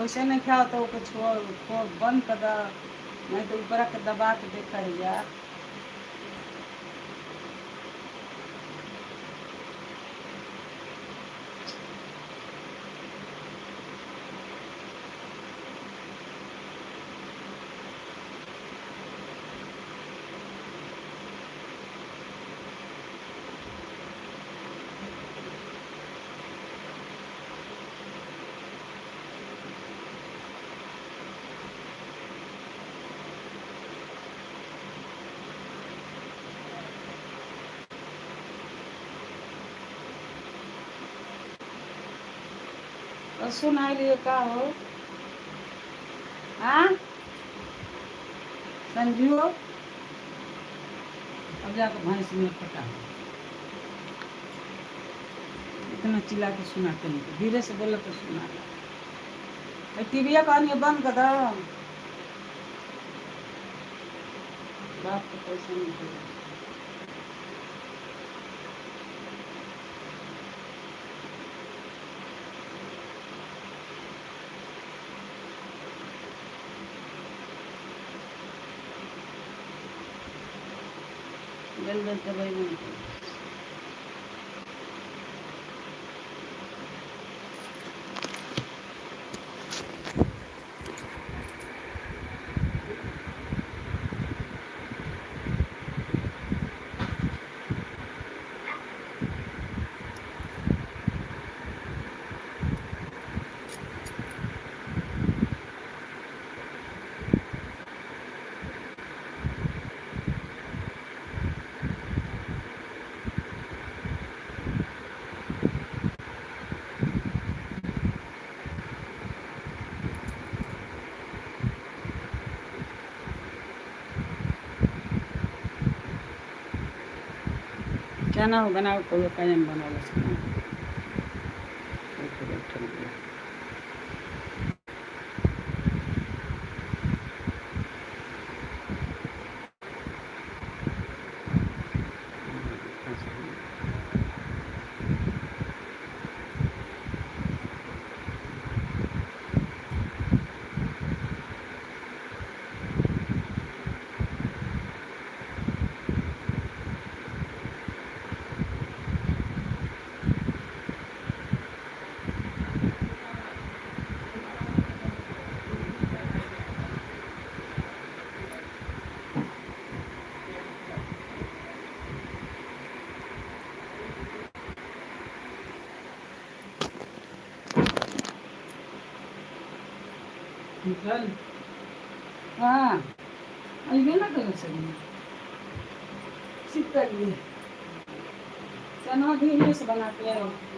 वैसे नहीं खाओ तो ओके छोड़ छोड़ बंद कर दो, नहीं तो ऊपर के दबा के देखा रहिया। तो सुनाई लिए का हो? हाँ संजू, अब जाकर भैंस में फटा हो। इतना चिल्ला के सुनाते नहीं, धीरे से बोलो तो सुना। टीविया कहानी बंद कर दो, बाप को पैसा नहीं देगा। जल जल तो भाई नहीं। क्या ना हो बनाओ कोई कायम बनाओ उसका। निकल हाँ अभी ना करो सही सीख कर लिए चना भी से बनाते हैं।